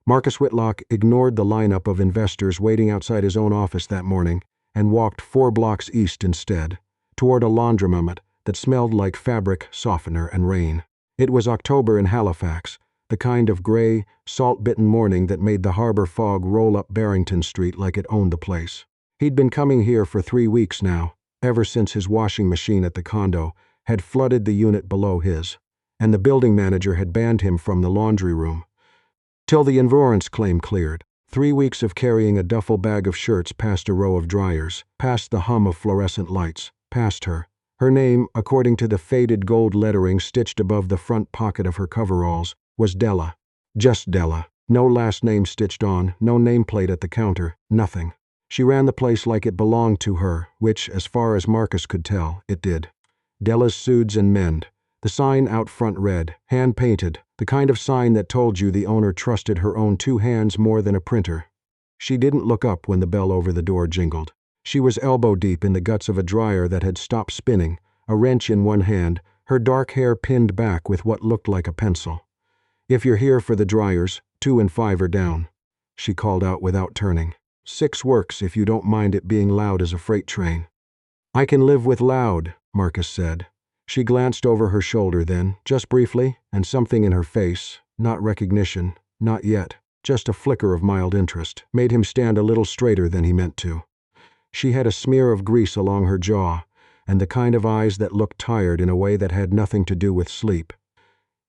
Marcus Whitlock ignored the lineup of investors waiting outside his own office that morning and walked 4 blocks east instead, toward a laundromat that smelled like fabric, softener, and rain. It was October in Halifax, the kind of gray, salt-bitten morning that made the harbor fog roll up Barrington Street like it owned the place. He'd been coming here for 3 weeks now, ever since his washing machine at the condo had flooded the unit below his, and the building manager had banned him from the laundry room. Till the insurance claim cleared. 3 weeks of carrying a duffel bag of shirts past a row of dryers, past the hum of fluorescent lights, past her. Her name, according to the faded gold lettering stitched above the front pocket of her coveralls, was Della. Just Della. No last name stitched on, no nameplate at the counter, nothing. She ran the place like it belonged to her, which, as far as Marcus could tell, it did. Della's Suits and Mend. The sign out front read, hand-painted, the kind of sign that told you the owner trusted her own 2 hands more than a printer. She didn't look up when the bell over the door jingled. She was elbow-deep in the guts of a dryer that had stopped spinning, a wrench in one hand, her dark hair pinned back with what looked like a pencil. "If you're here for the dryers, 2 and 5 are down," she called out without turning. 6 works if you don't mind it being loud as a freight train. "I can live with loud," Marcus said. She glanced over her shoulder then, just briefly, and something in her face, not recognition, not yet, just a flicker of mild interest, made him stand a little straighter than he meant to. She had a smear of grease along her jaw, and the kind of eyes that looked tired in a way that had nothing to do with sleep.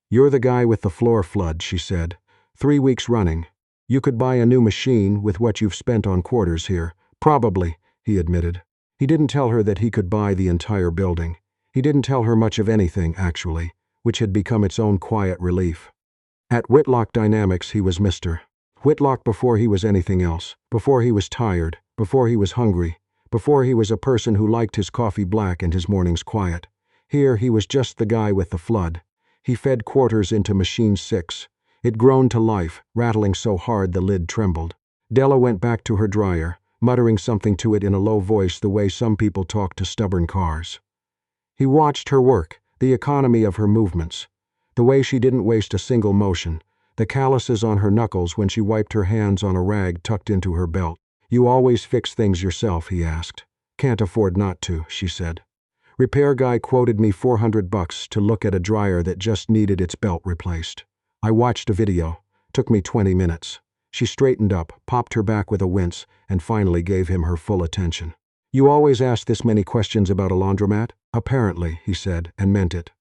"You're the guy with the floor flood," she said. 3 weeks running. You could buy a new machine with what you've spent on quarters here. Probably, he admitted. He didn't tell her that he could buy the entire building. He didn't tell her much of anything, actually, which had become its own quiet relief. At Whitlock Dynamics he was Mr. Whitlock before he was anything else, before he was tired, before he was hungry, before he was a person who liked his coffee black and his mornings quiet. Here he was just the guy with the flood. He fed quarters into Machine 6. It groaned to life, rattling so hard the lid trembled. Della went back to her dryer, muttering something to it in a low voice the way some people talk to stubborn cars. He watched her work, the economy of her movements, the way she didn't waste a single motion, the calluses on her knuckles when she wiped her hands on a rag tucked into her belt. "You always fix things yourself?" he asked. "Can't afford not to," she said. "Repair guy quoted me $400 to look at a dryer that just needed its belt replaced. I watched a video. Took me 20 minutes. She straightened up, popped her back with a wince, and finally gave him her full attention. "You always ask this many questions about a laundromat?" "Apparently," he said, and meant it.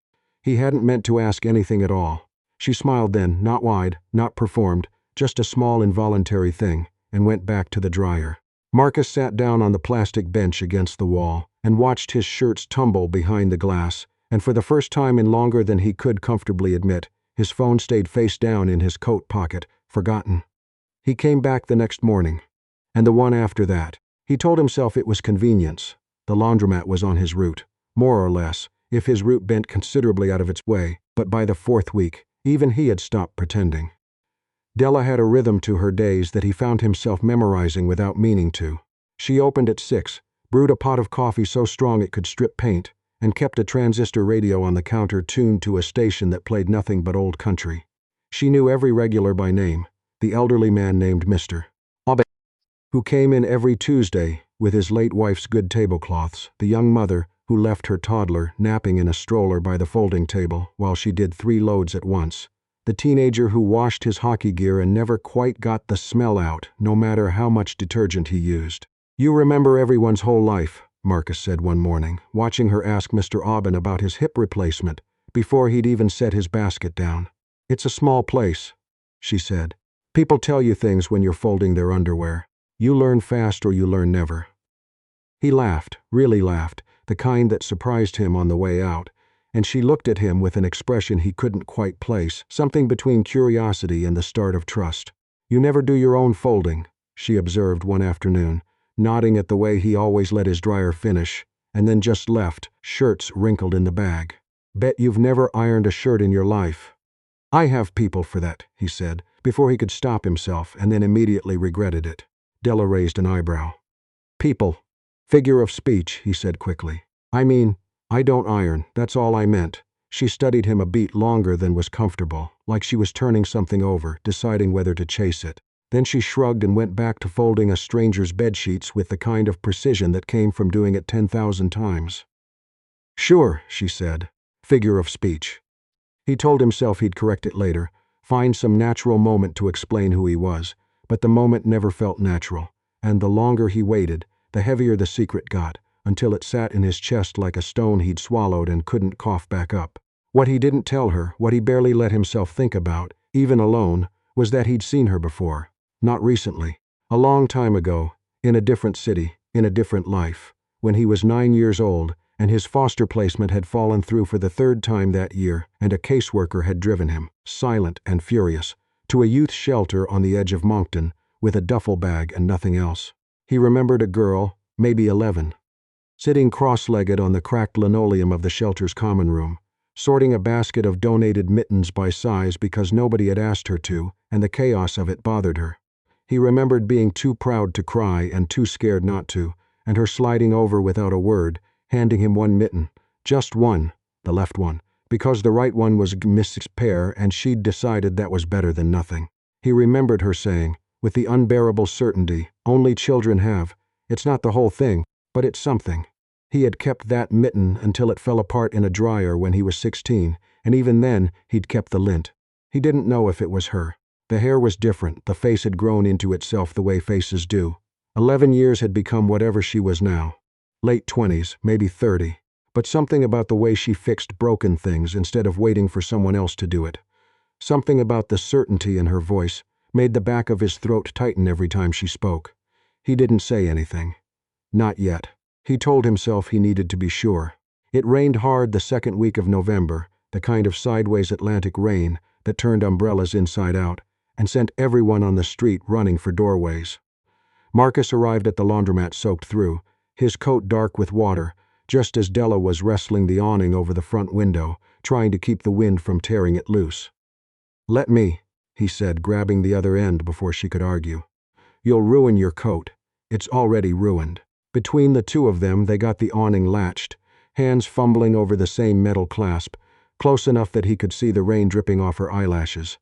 He hadn't meant to ask anything at all. She smiled then, not wide, not performed, just a small involuntary thing, and went back to the dryer. Marcus sat down on the plastic bench against the wall and watched his shirts tumble behind the glass, and for the first time in longer than he could comfortably admit, his phone stayed face down in his coat pocket, forgotten. He came back the next morning, and the one after that. He told himself it was convenience. The laundromat was on his route, more or less, if his route bent considerably out of its way, but by the 4th week, even he had stopped pretending. Della had a rhythm to her days that he found himself memorizing without meaning to. She opened at 6, brewed a pot of coffee so strong it could strip paint, and kept a transistor radio on the counter tuned to a station that played nothing but old country. She knew every regular by name, the elderly man named Mr. Obbe, who came in every Tuesday with his late wife's good tablecloths, the young mother who left her toddler napping in a stroller by the folding table while she did 3 loads at once, the teenager who washed his hockey gear and never quite got the smell out, no matter how much detergent he used. "You remember everyone's whole life," Marcus said one morning, watching her ask Mr. Aubin about his hip replacement before he'd even set his basket down. "It's a small place," she said. "People tell you things when you're folding their underwear. You learn fast or you learn never." He laughed, really laughed, the kind that surprised him on the way out, and she looked at him with an expression he couldn't quite place, something between curiosity and the start of trust. "You never do your own folding," she observed one afternoon, nodding at the way he always let his dryer finish, and then just left, shirts wrinkled in the bag. "Bet you've never ironed a shirt in your life." "I have people for that," he said, before he could stop himself, and then immediately regretted it. Della raised an eyebrow. "People. Figure of speech," he said quickly. "I mean, I don't iron, that's all I meant." She studied him a beat longer than was comfortable, like she was turning something over, deciding whether to chase it. Then she shrugged and went back to folding a stranger's bedsheets with the kind of precision that came from doing it 10,000 times. "Sure," she said. Figure of speech. He told himself he'd correct it later, find some natural moment to explain who he was, but the moment never felt natural, and the longer he waited, the heavier the secret got, until it sat in his chest like a stone he'd swallowed and couldn't cough back up. What he didn't tell her, what he barely let himself think about, even alone, was that he'd seen her before. Not recently. A long time ago, in a different city, in a different life, when he was 9 years old, and his foster placement had fallen through for the 3rd time that year, and a caseworker had driven him, silent and furious, to a youth shelter on the edge of Moncton, with a duffel bag and nothing else. He remembered a girl, maybe 11, sitting cross-legged on the cracked linoleum of the shelter's common room, sorting a basket of donated mittens by size because nobody had asked her to, and the chaos of it bothered her. He remembered being too proud to cry and too scared not to, and her sliding over without a word, handing him one mitten, just one, the left one, because the right one was Mrs. Pear and she'd decided that was better than nothing. He remembered her saying, with the unbearable certainty only children have, "It's not the whole thing, but it's something." He had kept that mitten until it fell apart in a dryer when he was 16, and even then he'd kept the lint. He didn't know if it was her. The hair was different, the face had grown into itself the way faces do. 11 years had become whatever she was now. Late 20s, maybe 30. But something about the way she fixed broken things instead of waiting for someone else to do it. Something about the certainty in her voice made the back of his throat tighten every time she spoke. He didn't say anything. Not yet. He told himself he needed to be sure. It rained hard the 2nd week of November, the kind of sideways Atlantic rain that turned umbrellas inside out, and sent everyone on the street running for doorways. Marcus arrived at the laundromat soaked through, his coat dark with water, just as Della was wrestling the awning over the front window, trying to keep the wind from tearing it loose. "Let me," he said, grabbing the other end before she could argue. "You'll ruin your coat. It's already ruined." Between the two of them they got the awning latched, hands fumbling over the same metal clasp, close enough that he could see the rain dripping off her eyelashes.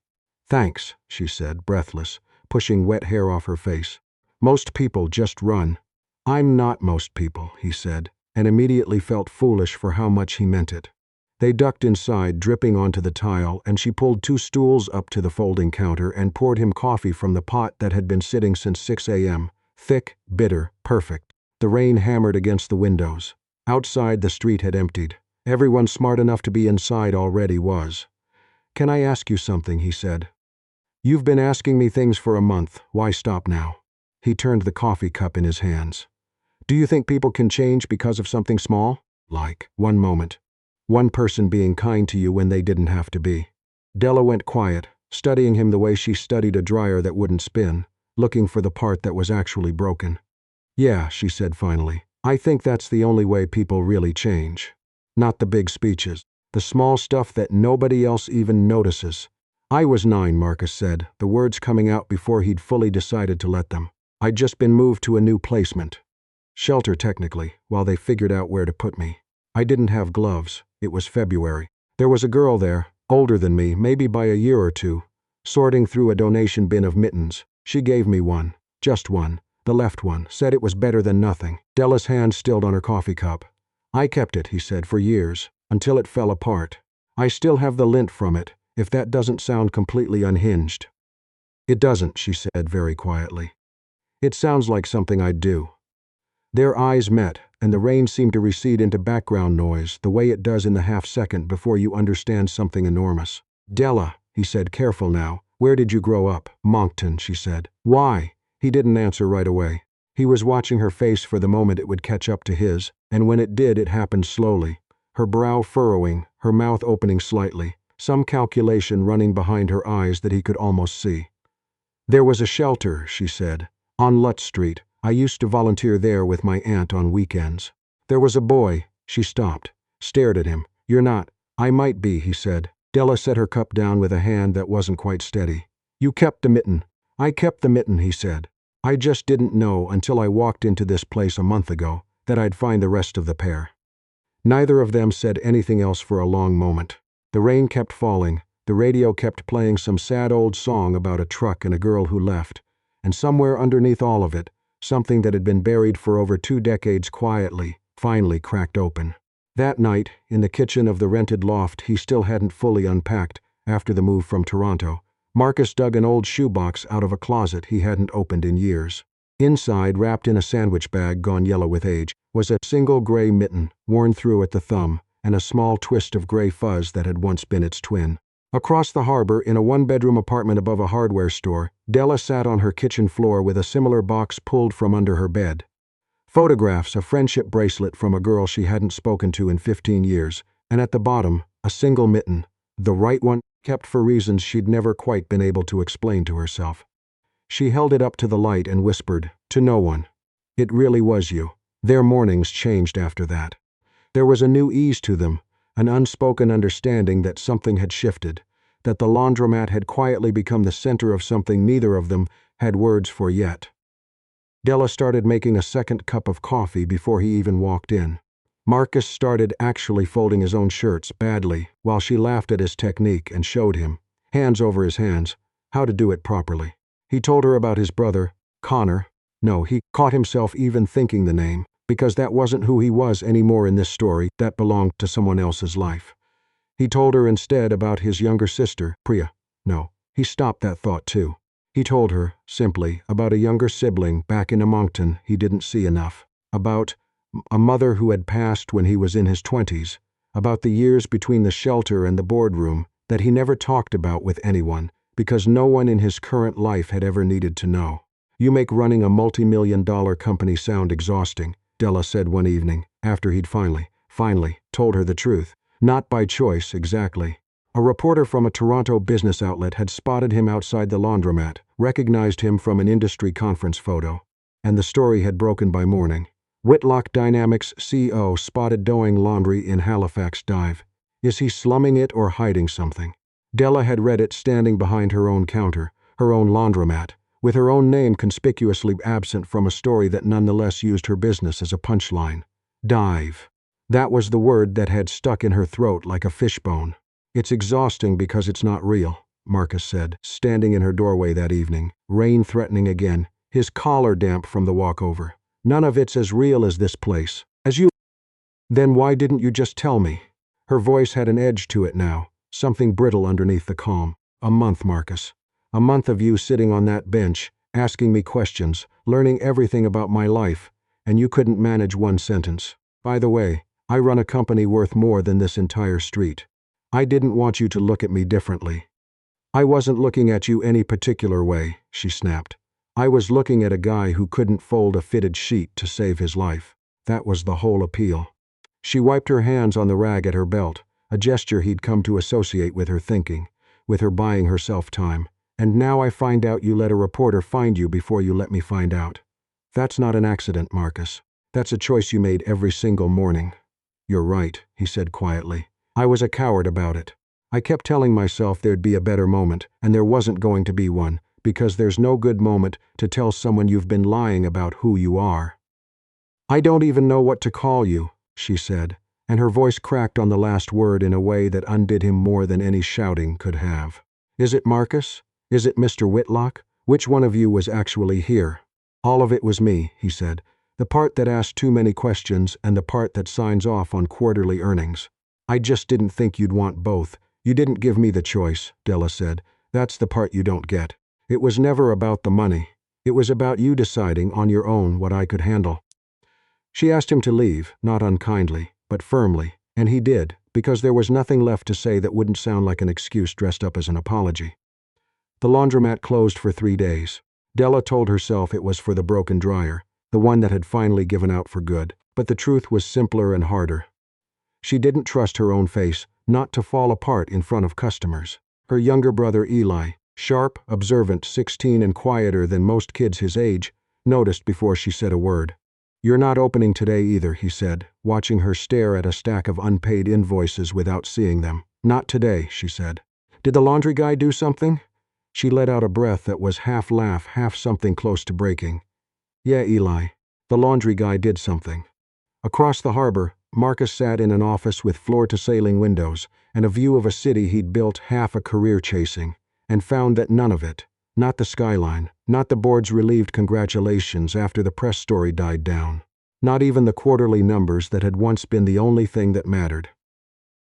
"Thanks," she said, breathless, pushing wet hair off her face. "Most people just run." "I'm not most people," he said, and immediately felt foolish for how much he meant it. They ducked inside, dripping onto the tile, and she pulled 2 stools up to the folding counter and poured him coffee from the pot that had been sitting since 6 a.m., thick, bitter, perfect. The rain hammered against the windows. Outside, the street had emptied. Everyone smart enough to be inside already was. "Can I ask you something?" he said. "You've been asking me things for a month. Why stop now?" He turned the coffee cup in his hands. "Do you think people can change because of something small? Like, one moment. One person being kind to you when they didn't have to be." Della went quiet, studying him the way she studied a dryer that wouldn't spin, looking for the part that was actually broken. "Yeah," she said finally. "I think that's the only way people really change. Not the big speeches. The small stuff that nobody else even notices." "I was 9, Marcus said, the words coming out before he'd fully decided to let them. "I'd just been moved to a new placement. Shelter, technically, while they figured out where to put me. I didn't have gloves. It was February. There was a girl there, older than me, maybe by a year or two, sorting through a donation bin of mittens. She gave me one. Just one. The left one, said it was better than nothing." Della's hand stilled on her coffee cup. "I kept it," he said, "for years, until it fell apart. I still have the lint from it, if that doesn't sound completely unhinged." "It doesn't," she said very quietly. "It sounds like something I'd do." Their eyes met, and the rain seemed to recede into background noise the way it does in the half-second before you understand something enormous. "Della," he said, careful now, "where did you grow up?" "Moncton," she said. "Why?" He didn't answer right away. He was watching her face for the moment it would catch up to his, and when it did, it happened slowly. Her brow furrowing, her mouth opening slightly, some calculation running behind her eyes that he could almost see. "There was a shelter," she said, "on Lutz Street. I used to volunteer there with my aunt on weekends. There was a boy." She stopped, stared at him. "You're not—" "I might be," he said. Della set her cup down with a hand that wasn't quite steady. "You kept the mitten." "I kept the mitten," he said. "I just didn't know until I walked into this place a month ago that I'd find the rest of the pair." Neither of them said anything else for a long moment. The rain kept falling, the radio kept playing some sad old song about a truck and a girl who left, and somewhere underneath all of it, something that had been buried for over 2 decades quietly, finally cracked open. That night, in the kitchen of the rented loft he still hadn't fully unpacked after the move from Toronto, Marcus dug an old shoebox out of a closet he hadn't opened in years. Inside, wrapped in a sandwich bag gone yellow with age, was a single gray mitten, worn through at the thumb, and a small twist of gray fuzz that had once been its twin. Across the harbor, in a one-bedroom apartment above a hardware store, Della sat on her kitchen floor with a similar box pulled from under her bed. Photographs, a friendship bracelet from a girl she hadn't spoken to in 15 years, and at the bottom, a single mitten, the right one, kept for reasons she'd never quite been able to explain to herself. She held it up to the light and whispered, "To no one. It really was you." Their mornings changed after that. There was a new ease to them, an unspoken understanding that something had shifted, that the laundromat had quietly become the center of something neither of them had words for yet. Della started making a second cup of coffee before he even walked in. Marcus started actually folding his own shirts badly while she laughed at his technique and showed him, hands over his hands, how to do it properly. He told her about his brother, Connor. No, he caught himself even thinking the name, because that wasn't who he was anymore in this story, that belonged to someone else's life. He told her instead about his younger sister, Priya. No, he stopped that thought too. He told her, simply, about a younger sibling back in Moncton he didn't see enough, about a mother who had passed when he was in his 20s, about the years between the shelter and the boardroom that he never talked about with anyone, because no one in his current life had ever needed to know. "You make running a multi-million-dollar company sound exhausting," Della said one evening, after he'd finally told her the truth. Not by choice, exactly. A reporter from a Toronto business outlet had spotted him outside the laundromat, recognized him from an industry conference photo, and the story had broken by morning. Whitlock Dynamics CEO spotted doing laundry in Halifax Dive. Is he slumming it or hiding something? Della had read it standing behind her own counter, her own laundromat, with her own name conspicuously absent from a story that nonetheless used her business as a punchline. Dive. That was the word that had stuck in her throat like a fishbone. "It's exhausting because it's not real," Marcus said, standing in her doorway that evening, rain threatening again, his collar damp from the walkover. "None of it's as real as this place. As you—" "Then why didn't you just tell me?" Her voice had an edge to it now, something brittle underneath the calm. "A month, Marcus. A month of you sitting on that bench, asking me questions, learning everything about my life, and you couldn't manage one sentence. By the way, I run a company worth more than this entire street. I didn't want you to look at me differently." "I wasn't looking at you any particular way," she snapped. "I was looking at a guy who couldn't fold a fitted sheet to save his life. That was the whole appeal." She wiped her hands on the rag at her belt, a gesture he'd come to associate with her thinking, with her buying herself time. "And now I find out you let a reporter find you before you let me find out. That's not an accident, Marcus. That's a choice you made every single morning." "You're right," he said quietly. "I was a coward about it. I kept telling myself there'd be a better moment, and there wasn't going to be one, because there's no good moment to tell someone you've been lying about who you are." "I don't even know what to call you," she said, and her voice cracked on the last word in a way that undid him more than any shouting could have. "Is it Marcus? Is it Mr. Whitlock? Which one of you was actually here?" "All of it was me," he said. "The part that asked too many questions and the part that signs off on quarterly earnings. I just didn't think you'd want both. You didn't give me the choice," Della said. "That's the part you don't get. It was never about the money. It was about you deciding on your own what I could handle." She asked him to leave, not unkindly, but firmly, and he did, because there was nothing left to say that wouldn't sound like an excuse dressed up as an apology. The laundromat closed for 3 days. Della told herself it was for the broken dryer, the one that had finally given out for good, but the truth was simpler and harder. She didn't trust her own face, not to fall apart in front of customers. Her younger brother Eli, sharp, observant, 16 and quieter than most kids his age, noticed before she said a word. "You're not opening today either," he said, watching her stare at a stack of unpaid invoices without seeing them. "Not today," she said. "Did the laundry guy do something?" She let out a breath that was half laugh, half something close to breaking. "Yeah, Eli. The laundry guy did something." Across the harbor, Marcus sat in an office with floor-to-ceiling windows and a view of a city he'd built half a career chasing, and found that none of it, not the skyline, not the board's relieved congratulations after the press story died down, not even the quarterly numbers that had once been the only thing that mattered,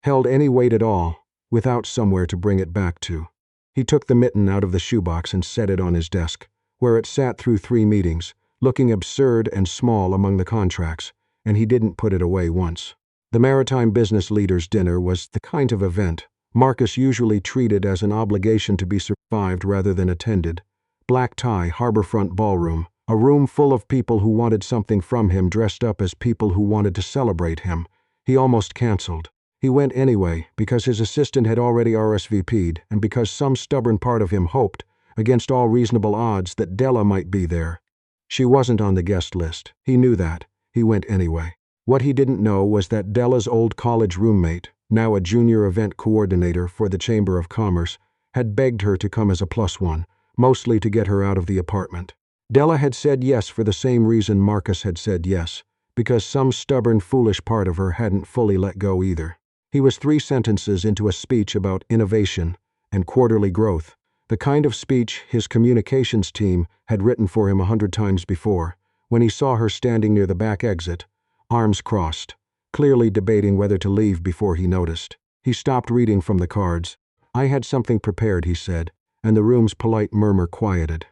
held any weight at all, without somewhere to bring it back to. He took the mitten out of the shoebox and set it on his desk, where it sat through 3 meetings, looking absurd and small among the contracts, and he didn't put it away once. The Maritime Business Leaders' Dinner was the kind of event Marcus usually treated as an obligation to be survived rather than attended. Black tie, harborfront ballroom, a room full of people who wanted something from him dressed up as people who wanted to celebrate him. He almost canceled. He went anyway because his assistant had already RSVP'd and because some stubborn part of him hoped, against all reasonable odds, that Della might be there. She wasn't on the guest list. He knew that. He went anyway. What he didn't know was that Della's old college roommate, now a junior event coordinator for the Chamber of Commerce, had begged her to come as a +1, mostly to get her out of the apartment. Della had said yes for the same reason Marcus had said yes, because some stubborn, foolish part of her hadn't fully let go either. He was 3 sentences into a speech about innovation and quarterly growth, the kind of speech his communications team had written for him 100 times before, when he saw her standing near the back exit, arms crossed, clearly debating whether to leave before he noticed. He stopped reading from the cards. "I had something prepared," he said, and the room's polite murmur quieted.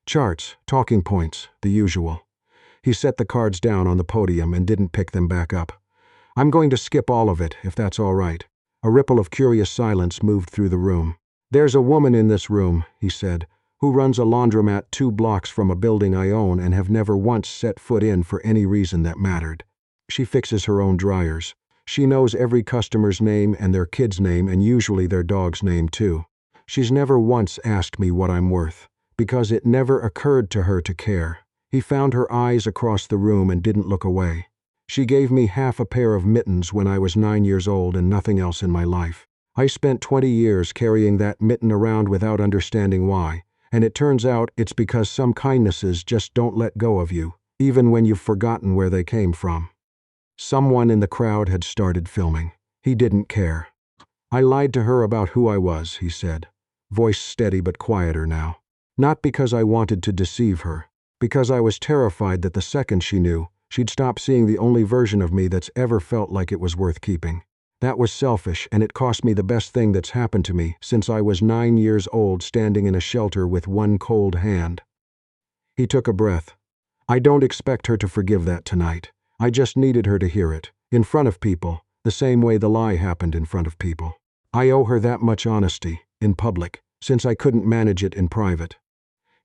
"Charts, talking points, the usual." He set the cards down on the podium and didn't pick them back up. "I'm going to skip all of it, if that's all right." A ripple of curious silence moved through the room. "There's a woman in this room," he said, "who runs a laundromat 2 blocks from a building I own and have never once set foot in for any reason that mattered. She fixes her own dryers. She knows every customer's name and their kid's name and usually their dog's name too. She's never once asked me what I'm worth, because it never occurred to her to care." He found her eyes across the room and didn't look away. "She gave me half a pair of mittens when I was 9 years old and nothing else in my life. I spent 20 years carrying that mitten around without understanding why, and it turns out it's because some kindnesses just don't let go of you, even when you've forgotten where they came from." Someone in the crowd had started filming. He didn't care. "I lied to her about who I was," he said, voice steady but quieter now. "Not because I wanted to deceive her, because I was terrified that the second she knew, she'd stop seeing the only version of me that's ever felt like it was worth keeping. That was selfish, and it cost me the best thing that's happened to me since I was 9 years old standing in a shelter with one cold hand." He took a breath. "I don't expect her to forgive that tonight. I just needed her to hear it, in front of people, the same way the lie happened in front of people. I owe her that much honesty, in public, since I couldn't manage it in private."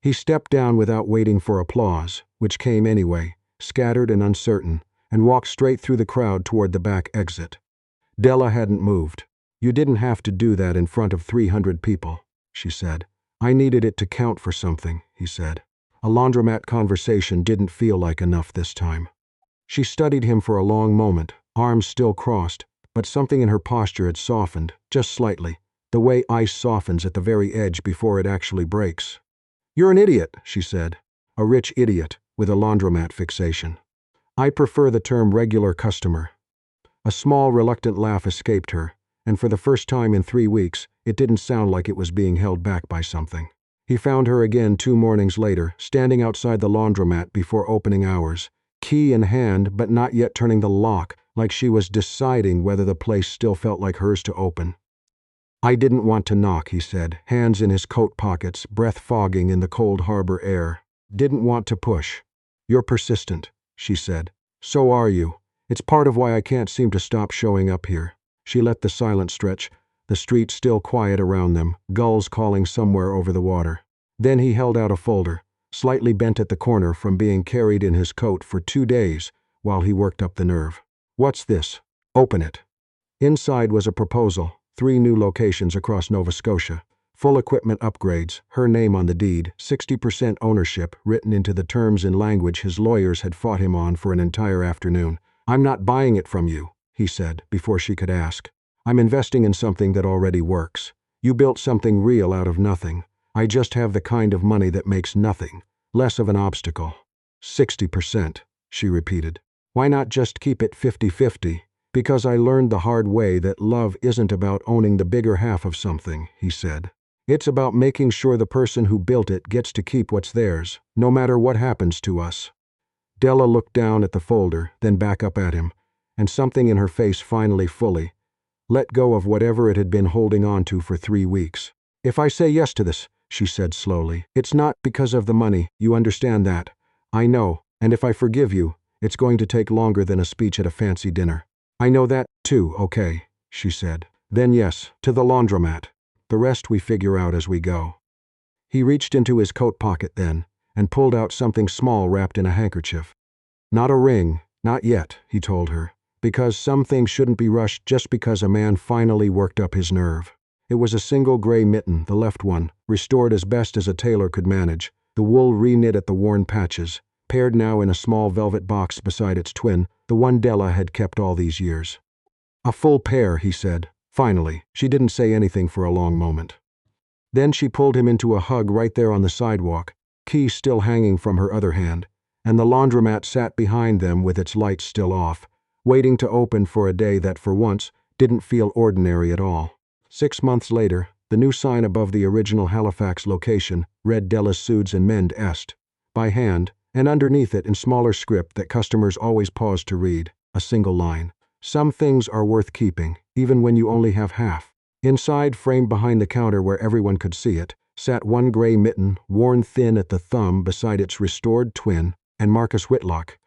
He stepped down without waiting for applause, which came anyway, scattered and uncertain, and walked straight through the crowd toward the back exit. Della hadn't moved. "You didn't have to do that in front of 300 people, she said. "I needed it to count for something," he said. A laundromat conversation didn't feel like enough this time. She studied him for a long moment, arms still crossed, but something in her posture had softened, just slightly, the way ice softens at the very edge before it actually breaks. "You're an idiot," she said. "A rich idiot with a laundromat fixation." "I prefer the term regular customer." A small, reluctant laugh escaped her, and for the first time in 3 weeks, it didn't sound like it was being held back by something. He found her again 2 mornings later, standing outside the laundromat before opening hours, key in hand but not yet turning the lock, like she was deciding whether the place still felt like hers to open. "I didn't want to knock," he said, hands in his coat pockets, breath fogging in the cold harbor air. "Didn't want to push." "You're persistent," she said. "So are you. It's part of why I can't seem to stop showing up here." She let the silence stretch, the street still quiet around them, gulls calling somewhere over the water. Then he held out a folder, slightly bent at the corner from being carried in his coat for 2 days while he worked up the nerve. "What's this?" "Open it." Inside was a proposal, 3 new locations across Nova Scotia, full equipment upgrades, her name on the deed, 60% ownership written into the terms in language his lawyers had fought him on for an entire afternoon. "I'm not buying it from you," he said, before she could ask. "I'm investing in something that already works. You built something real out of nothing. I just have the kind of money that makes nothing less of an obstacle." 60%, she repeated. "Why not just keep it 50-50? Because I learned the hard way that love isn't about owning the bigger half of something, he said. It's about making sure the person who built it gets to keep what's theirs, no matter what happens to us. Della looked down at the folder, then back up at him, and something in her face finally fully let go of whatever it had been holding on to for 3 weeks. If I say yes to this, she said slowly, it's not because of the money, you understand that. I know, and if I forgive you, it's going to take longer than a speech at a fancy dinner. I know that, too, okay, she said. Then yes, to the laundromat. The rest we figure out as we go. He reached into his coat pocket then, and pulled out something small wrapped in a handkerchief. Not a ring, not yet, he told her, because some things shouldn't be rushed just because a man finally worked up his nerve. It was a single gray mitten, the left one, restored as best as a tailor could manage, the wool re-knit at the worn patches, paired now in a small velvet box beside its twin, the one Della had kept all these years. A full pair, he said. Finally, she didn't say anything for a long moment. Then she pulled him into a hug right there on the sidewalk, key still hanging from her other hand, and the laundromat sat behind them with its lights still off, waiting to open for a day that for once didn't feel ordinary at all. 6 months later, the new sign above the original Halifax location read Della's Suits and Mend Est, by hand, and underneath it in smaller script that customers always paused to read, a single line. Some things are worth keeping, even when you only have half. Inside, framed behind the counter where everyone could see it, sat one gray mitten, worn thin at the thumb beside its restored twin, and Marcus Whitlock,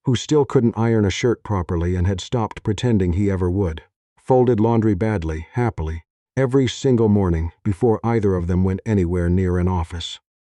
who still couldn't iron a shirt properly and had stopped pretending he ever would. Folded laundry badly, happily, every single morning before either of them went anywhere near an office.